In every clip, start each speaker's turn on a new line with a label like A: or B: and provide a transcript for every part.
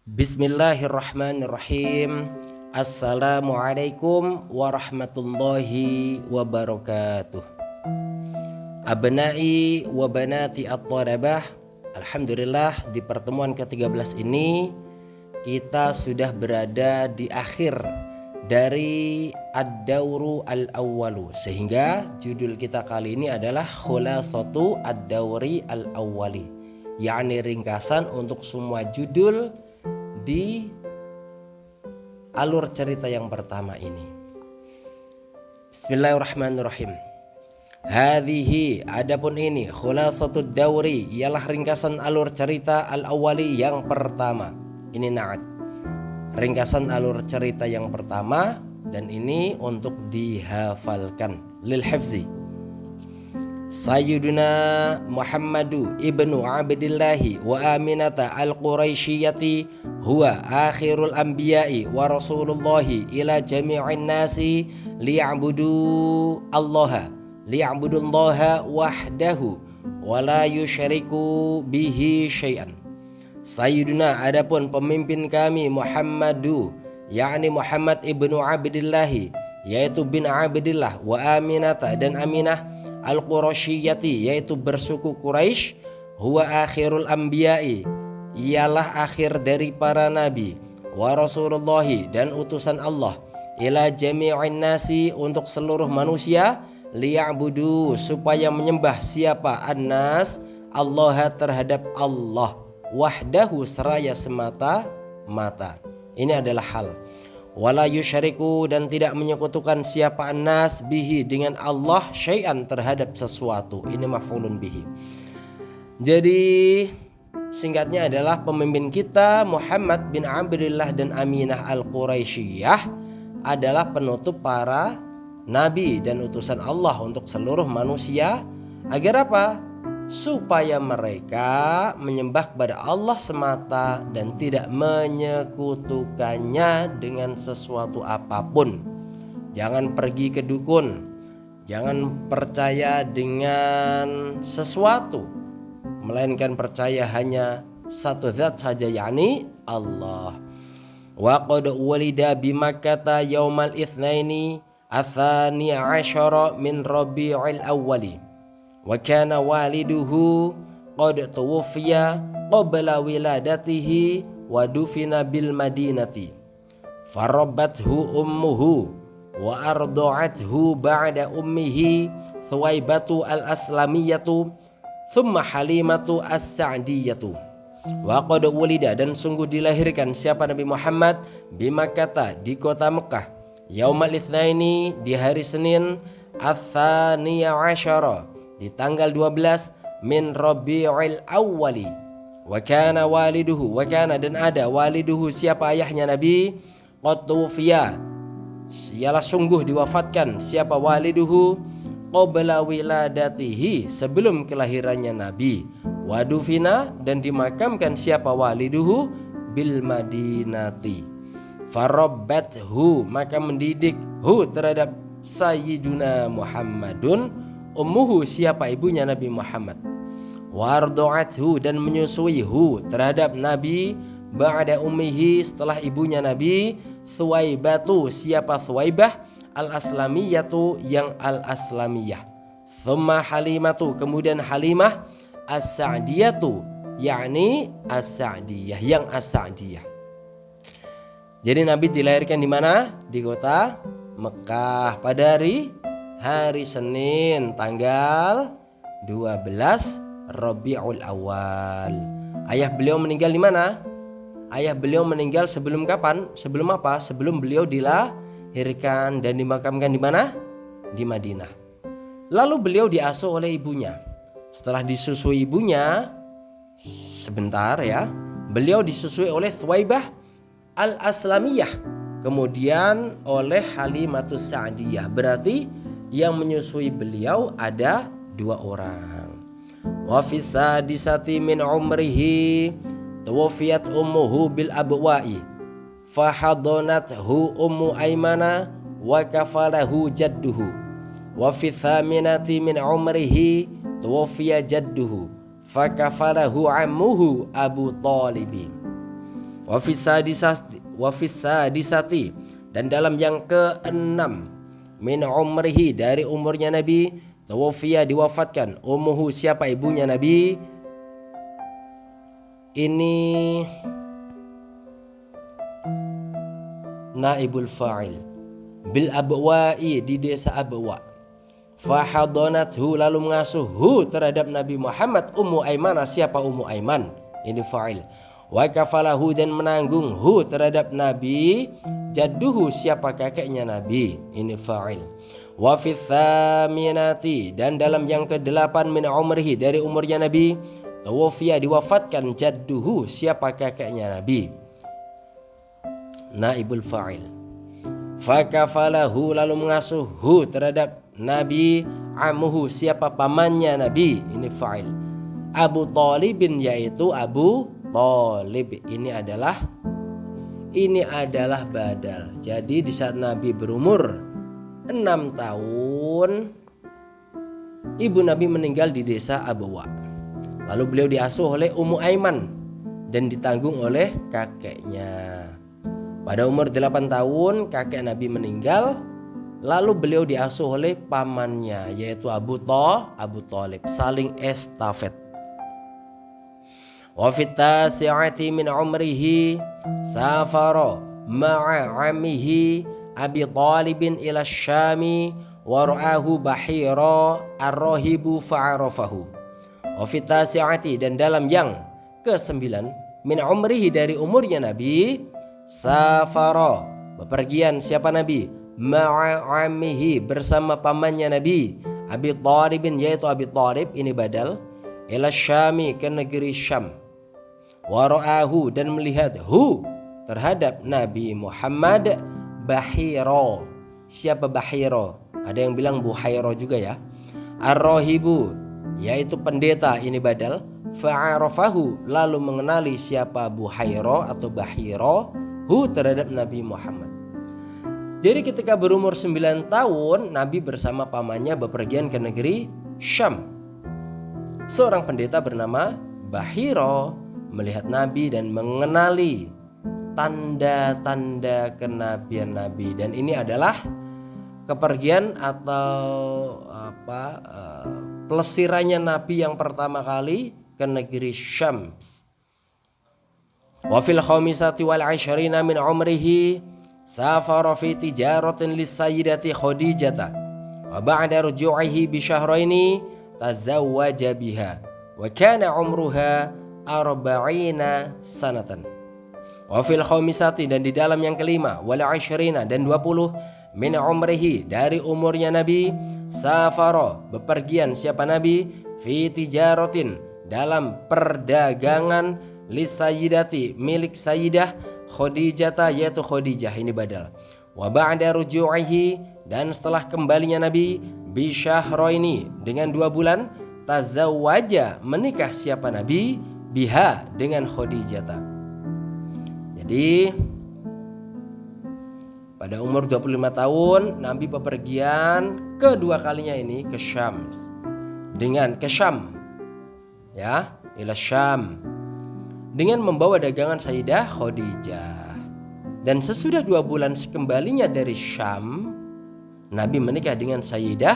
A: Bismillahirrahmanirrahim. Assalamualaikum warahmatullahi wabarakatuh. Abnai wa banati at-talabah. Alhamdulillah di pertemuan ke-13 ini kita sudah berada di akhir dari ad-dawru al-awwalu, sehingga judul kita kali ini adalah khulasatu ad-dawri al-awwali, yakni ringkasan untuk semua judul di alur cerita yang pertama ini. Bismillahirrahmanirrahim. Hadhihi, adapun ini, khulasatud dawri, ialah ringkasan alur cerita al-awwali yang pertama. Ini na'at, ringkasan alur cerita yang pertama, dan ini untuk dihafalkan lil hifzi. Sayyiduna Muhammadu ibnu Abdillahi wa Aminata al-Quraisyiyati huwa akhirul anbiya'i wa rasulullahi ila jami'in nasi liya'budu Allaha wahdahu wa la yusyriku bihi syai'an. Sayyiduna, adapun pemimpin kami Muhammadu, yakni Muhammad ibnu Abdillahi, yaitu bin Abdillah, wa Aminata, dan Aminah, al-Quraisyiyati, yaitu bersuku Quraisy, huwa akhirul anbiya'i, ialah akhir dari para nabi, wa rasulullahi, dan utusan Allah, ila jami'in nasi, untuk seluruh manusia, liya'budu, supaya menyembah siapa? An-nas, Allah, terhadap Allah, wahdahu, seraya semata-mata. Ini adalah hal. Wala yusyriku, dan tidak menyekutukan siapa an-nas bihi, dengan Allah, syai'an, terhadap sesuatu. Ini maf'ulun bihi. Jadi singkatnya adalah pemimpin kita Muhammad bin Abdillah dan Aminah al-Quraisyiyah adalah penutup para nabi dan utusan Allah untuk seluruh manusia. Agar apa? Supaya mereka menyembah kepada Allah semata dan tidak menyekutukannya dengan sesuatu apapun. Jangan pergi ke dukun, jangan percaya dengan sesuatu, melainkan percaya hanya satu zat saja, yakni Allah. Wa qad walida bi Makkah yaumal itsnaini atsaniya asyara min Rabiul Awwali. Wa kana waliduhu qad tuwfiya qabla wiladatihi wa dufina bil madinati. Farabbathu ummuhu wa arda'athu ba'da ummihi Thuwaibatu al-Aslamiyatu thumma Halimatu as-Sa'diyatu. Wa qad wulida, dan sungguh dilahirkan siapa Nabi Muhammad bi Makkah, di kota Mekah, yaumal itsnaini, di hari Senin, ats-tsaniya asyara, di tanggal 12 min Rabiul Awwali. Wa kana waliduhu, wa kana, dan ada, waliduhu, siapa ayahnya Nabi, qad tuwfiya, ialah sungguh diwafatkan siapa waliduhu, qabla wiladatihi, sebelum kelahirannya Nabi, wa dufina, dan dimakamkan siapa waliduhu, bil madinati. Farabbathu, maka mendidik hu, terhadap Sayyiduna Muhammadun, ummuhu, siapa ibunya Nabi Muhammad, wardo'athu, dan menyusui hu, terhadap Nabi, ba'da ummihi, setelah ibunya Nabi, Thuwaibatu, siapa Thuwaibah, al-Aslamiyatu, yang al-Aslamiyah, thumma Halimatu, kemudian Halimah, as-Sa'diyatu, yakni as-Sa'diyah, yang as-Sa'diyah. Jadi Nabi dilahirkan di mana? Di kota Mekah pada hari Senin tanggal 12 Rabiul Awal. Ayah beliau meninggal di mana? Ayah beliau meninggal sebelum kapan? Sebelum apa? Sebelum beliau dilahirkan dan dimakamkan di mana? Di Madinah. Lalu beliau diasuh oleh ibunya. Setelah disusui ibunya sebentar ya, beliau disusui oleh Thuwaibah al-Aslamiyah, kemudian oleh Halimatus Sa'diyah. Berarti yang menyusui beliau ada dua orang. Wa fi sadisati min umrihi tuwfiyat ummuhu bil abwa'i fahadanathu ummu aymana wa kafalahu jadduhu. Wa fi thaminati min umrihi tuwfiya jadduhu fakafalahu ammuhu Abu Thalib. Wa fis sadisati dan dalam yang keenam min umrihi dari umurnya Nabi tuwfiya diwafatkan ummuhu siapa ibunya Nabi. Ini naibul fa'il bil abwa'i di desa Abwa. Fahadanathu lalu mengasuhhu terhadap Nabi Muhammad Ummu Aiman siapa Ummu Aiman ini fa'il. Wa kafalahu dan menanggung hu terhadap Nabi jadduhu siapa kakeknya Nabi ini fa'il. Wa fi tsaminati dan dalam yang ke-8 min umrihi dari umurnya Nabi tuwfiya diwafatkan jadduhu siapa kakeknya Nabi naibul fa'il. Fakafalahu lalu mengasuh hu terhadap Nabi amuhu siapa pamannya Nabi ini fa'il. Abu Thalibin yaitu Abu Thalib ini adalah badal. Jadi di saat Nabi berumur 6 tahun ibu Nabi meninggal di desa Abwa. Lalu beliau diasuh oleh Ummu Aiman dan ditanggung oleh kakeknya. Pada umur 8 tahun kakek Nabi meninggal, lalu beliau diasuh oleh pamannya yaitu Abu Thalib, saling estafet. Wa fit tasi'ati min umrihi safara ma'a ammihi Abi Thalibin ila Syami wa ra'ahu bahira ar-rahibu fa'arafahu. Wa fit tasi'ati dan dalam yang ke-9 min umrihi dari umurnya Nabi safara bepergian siapa Nabi ma'a ammihi bersama pamannya Nabi Abi Thalibin yaitu Abi Thalib ini badal ila Syami ke negeri Syam wa ra'ahu dan melihat hu terhadap Nabi Muhammad bahira siapa bahira ada yang bilang buhaira juga ya ar-rahibu yaitu pendeta ini badal fa'arafahu lalu mengenali siapa buhaira atau bahira hu terhadap Nabi Muhammad. Jadi ketika berumur 9 tahun Nabi bersama pamannya bepergian ke negeri Syam. Seorang pendeta bernama Bahira melihat Nabi dan mengenali tanda-tanda kenabian Nabi, dan ini adalah kepergian atau pelesirannya Nabi yang pertama kali ke negeri Syam. Wa fil khamisati wal 20 min umrihi safara fi tijaratin lis sayyidati Khadijah wa ba'da ruju'ihi bi syahraini tazawwaja biha wa kana umruha 40 sanatan. Wa fil khamisati dan di dalam yang kelima wal 20 dan 20 min umrihi dari umurnya Nabi safara bepergian siapa Nabi fi tijaratin dalam perdagangan lisayyidati milik sayyidah Khadijah yaitu Khadijah ini badal. Wa ba'da ruju'ihi dan setelah kembalinya Nabi bi syahraini dengan 2 bulan tazawwaja menikah siapa Nabi biha dengan Khadijah. Jadi pada umur 25 tahun Nabi bepergian kedua kalinya ini ke Syam ya ila Syam dengan membawa dagangan Sayyidah Khadijah. Dan sesudah 2 bulan kembalinya dari Syam Nabi menikah dengan Sayyidah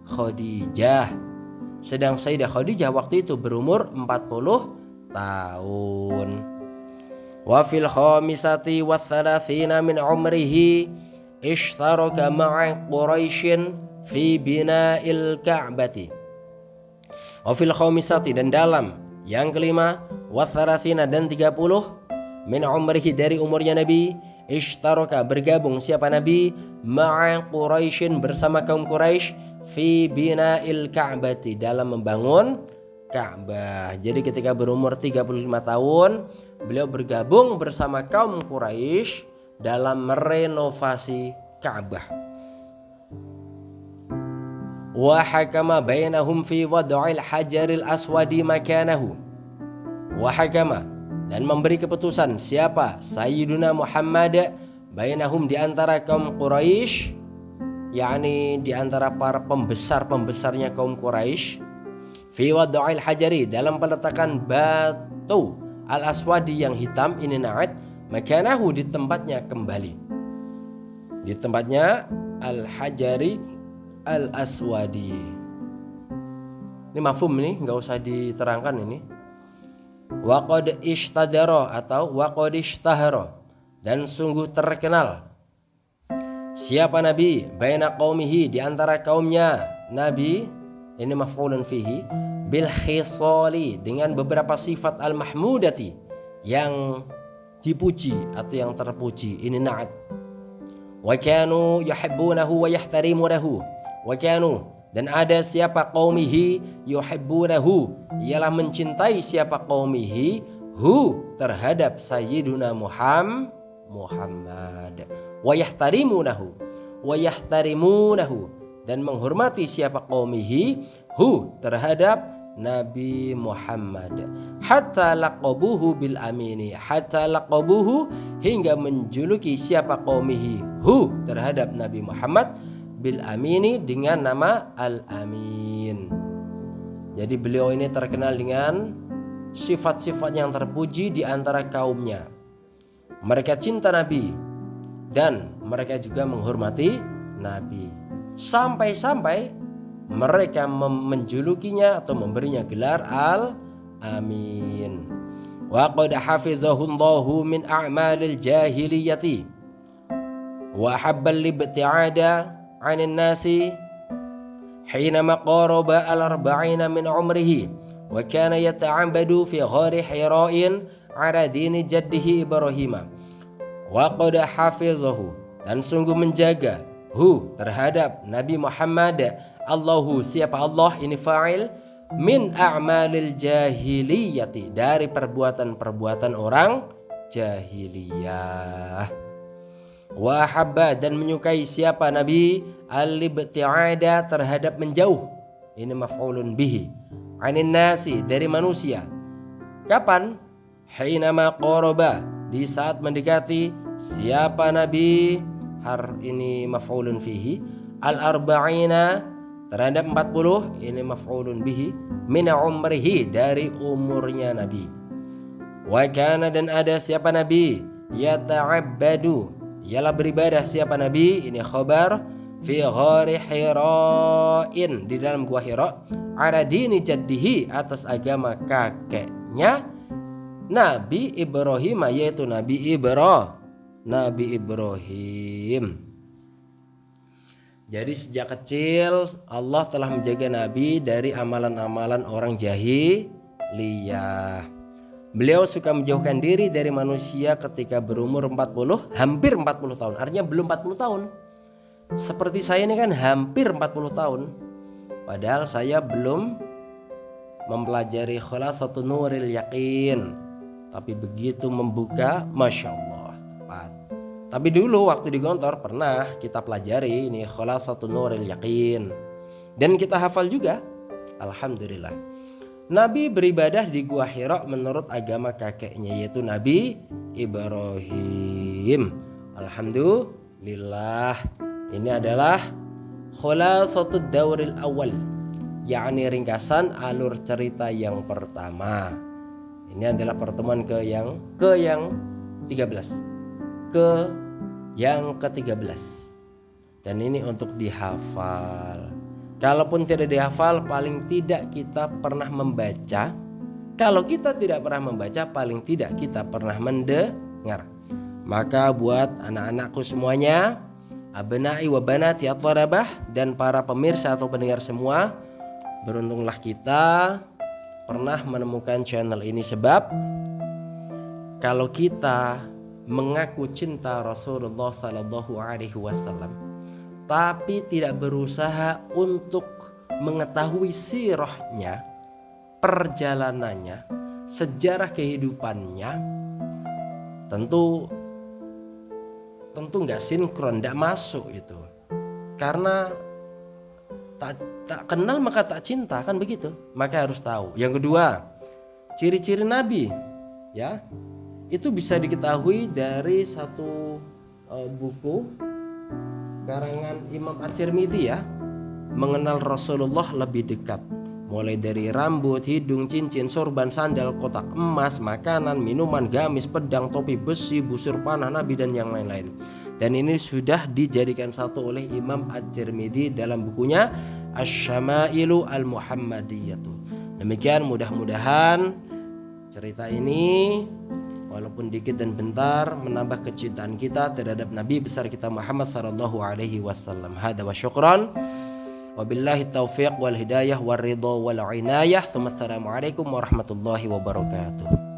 A: Khadijah. Sedang Sayyidah Khadijah waktu itu berumur 40 tahun. Wa fil khamisati wa thalathina min umrihi ishtaraka ma'a Quraisyin fi bina'il Ka'bati. Wa fil khamisati dan dalam yang kelima wa thalathina dan 30 min umrihi dari umurnya Nabi ishtaraka bergabung siapa Nabi ma'a Quraisyin bersama kaum Quraisy fi bina'il Ka'bati dalam membangun Ka'bah. Jadi ketika berumur 35 tahun beliau bergabung bersama kaum Quraisy dalam merenovasi Ka'bah. Wa hakama bainahum fi wad'il hajaril aswadi makanahu. Wa hakama dan memberi keputusan siapa Sayyiduna Muhammad bainahum di antara kaum Quraisy, yakni di antara para pembesar-pembesarnya kaum Quraisy, fi wad'il hajari dalam peletakan batu al-aswadi yang hitam ini na'at makanahu, di tempatnya kembali, di tempatnya al-hajari al-aswadi. Ini mafhum nih, nggak usah diterangkan ini. Wa qad ishtadara atau wa qad ishtahara, dan sungguh terkenal siapa Nabi baina qaumihi, di antara kaumnya. Nabi ini maf'ulun fihi, bil khisali, dengan beberapa sifat al mahmudati, yang dipuji atau yang terpuji. Ini na'at. Wa kanu yuhibbunahu wa yahtarimunahu. Wa kanu, dan ada siapa qaumihi yuhibbunahu, ialah mencintai siapa qaumihi, hu, terhadap sayyiduna Muhammad, wa yahtarimunahu, dan menghormati siapa qaumihi, hu, terhadap Nabi Muhammad. Hatta laqabuhu bil amini, hatta laqabuhu, hingga menjuluki siapa qaumihi, hu, terhadap Nabi Muhammad, bil amini, dengan nama al-amin. Jadi beliau ini terkenal dengan sifat-sifat yang terpuji di antara kaumnya. Mereka cinta Nabi dan mereka juga menghormati Nabi, sampai-sampai mereka menjulukinya atau memberinya gelar al-amin. Wa qad hafizahullahu min a'malil jahiliyati wa habbal libti'ada 'anil nasi hinama qaraba al-arba'ina min umrihi wa kana yata'abbadu fi ghari Hira'in 'ala dini jaddihi Ibrahim. Wa qad hafizahu, dan sungguh menjaga, hu, terhadap Nabi Muhammad, Allahu, siapa Allah, ini fa'il, min a'malil jahiliyati, dari perbuatan-perbuatan orang jahiliyah. Wa habba, dan menyukai siapa Nabi, al-ibti'ada, terhadap menjauh, ini maf'ulun bihi, anin nasi, dari manusia. Kapan? Hinama qaraba, di saat mendekati siapa Nabi, ini maf'ulun fihi, al-arba'ina, terhadap 40, ini maf'ulun bihi, min umrihi, dari umurnya Nabi. Wa kana, dan ada siapa Nabi, yata'abbadu, ialah beribadah siapa Nabi, ini khabar, fi ghari Hira'in, di dalam gua Hira, ala dini jaddihi, atas agama kakeknya Nabi Ibrahim, yaitu Nabi Ibrahim. Jadi sejak kecil Allah telah menjaga Nabi dari amalan-amalan orang jahiliyah. Beliau suka menjauhkan diri dari manusia ketika berumur 40, hampir 40 tahun. Artinya belum 40 tahun. Seperti saya ini kan hampir 40 tahun. Padahal saya belum mempelajari Khulasatun Nuril Yaqin. Tapi begitu membuka, Masya Allah, tepat. Tapi dulu waktu di Gontor pernah kita pelajari ini Khulasatun Nuril Yaqin. Dan kita hafal juga. Alhamdulillah. Nabi beribadah di Gua Hira menurut agama kakeknya, yaitu Nabi Ibrahim. Alhamdulillah. Ini adalah Khulasatud Dauril Awal, yakni ringkasan alur cerita yang pertama. Ini adalah pertemuan ke yang 13. Yang ke-13. Dan ini untuk dihafal. Kalaupun tidak dihafal, paling tidak kita pernah membaca. Kalau kita tidak pernah membaca, paling tidak kita pernah mendengar. Maka buat anak-anakku semuanya, abna'i wa banati at-thalabah, dan para pemirsa atau pendengar semua, beruntunglah kita pernah menemukan channel ini. Sebab kalau kita mengaku cinta Rasulullah sallallahu alaihi wasallam tapi tidak berusaha untuk mengetahui sirahnya, perjalanannya, sejarah kehidupannya, tentu nggak sinkron, nggak masuk itu. Karena tak kenal maka tak cinta, kan begitu. Maka harus tahu. Yang kedua, ciri-ciri Nabi, ya, itu bisa diketahui dari satu buku karangan Imam At-Tirmidzi, ya, mengenal Rasulullah lebih dekat. mulai dari rambut, hidung, cincin, sorban, sandal, kotak emas, makanan, minuman, gamis, pedang, topi besi, busur panah Nabi dan yang lain-lain. Dan ini sudah dijadikan satu oleh Imam At-Tirmidzi dalam bukunya Asy-Syamailu Al-Muhammadiyatu. Demikian, mudah-mudahan cerita ini walaupun dikit dan bentar menambah kecintaan kita terhadap Nabi besar kita Muhammad sallallahu alaihi wasallam. Hada wa syukran. Wabillahi taufiq wal hidayah wal ridha wal inayah. Assalamualaikum warahmatullahi wabarakatuh.